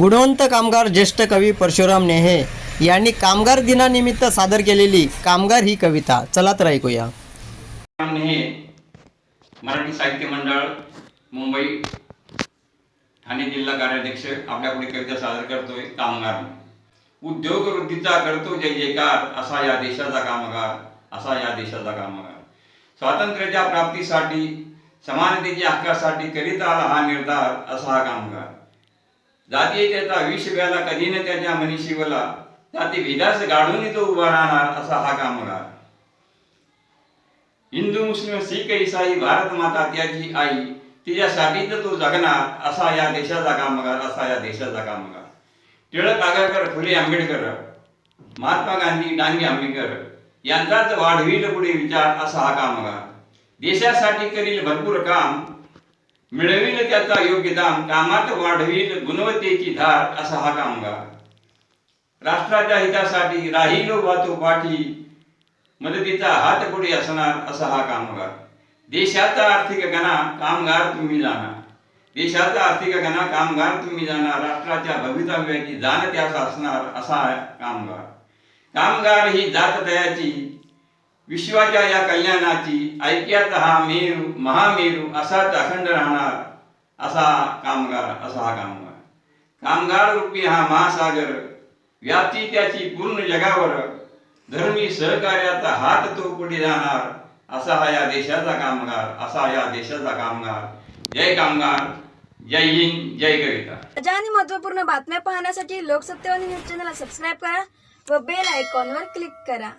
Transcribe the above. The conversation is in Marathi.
गुणवंत कामगार ज्येष्ठ कवी परशुराम नेहे यांनी कामगार दिनानिमित्त सादर केलेली कामगार ही कविता चला तर ऐकूया। नेहे मराठी साहित्य मंडळ मुंबई ठाणे जिल्हा कार्याध्यक्ष आपल्यापुढे कविता सादर करतोय। कामगार उद्योग वृद्धीचा करतो जय जयकार, असा या देशाचा कामगार, असा या देशाचा कामगार। स्वातंत्र्याच्या प्राप्तीसाठी समानतेच्या हक्कासाठी करीत आला हा निर्धार, असा हा कामगार। जातीयतेचा विष व्याला कधी न त्याच्या मनीषीवला, जाती भेदास गाडून तो उभा राहणार, असा हा कामगार। हिंदू मुस्लिम शीख ईसाई भारत माता त्याची आई, तिच्यासाठीच तो जगणार, असा या देशाचा कामगार, असा या देशाचा कामगार। टिळक आगरकर फुले आंबेडकर महात्मा गांधी डांगे आंबेडकर यांचाच वाढविल पुढे विचार, असा हा कामगार। देशासाठी करील भरपूर काम, मिळविल त्याचा योग्य दाम, कामात वाढविल गुणवत्तेची धार, असा हा कामगार। राष्ट्राच्या हितासाठी राहील वाहतो पाठी, मदतीचा हात पुढे असणार, असा हा कामगार। देशाचा आर्थिक गणा कामगार तुम्ही जाणार, देशाचा आर्थिक गणा कामगार तुम्ही जाणार, राष्ट्राच्या भवितव्याची जाण त्यास असणार, असा हा कामगार। कामगार ही जात दयाची, विश्वाच्या या कल्याणाची, ऐक्याचा हा मेरू महामेरू, असाच अखंड राहणार, असा कामगार, असा हा कामगार। कामगार रूपी हा महासागर, व्याप्ती त्याची पूर्ण जगावर, धर्मी सहकार्याचा हात तो पुढे जाणार, असा हा या देशाचा कामगार, असा या देशाचा कामगार। जय कामगार, जय हिंद, जय कविता। ताज्या आणि महत्त्वपूर्ण बातम्या पाहण्यासाठी लोकसत्तेवाणी न्यूज चॅनलला सबस्क्राईब करा व बेल आयकॉनवर क्लिक करा।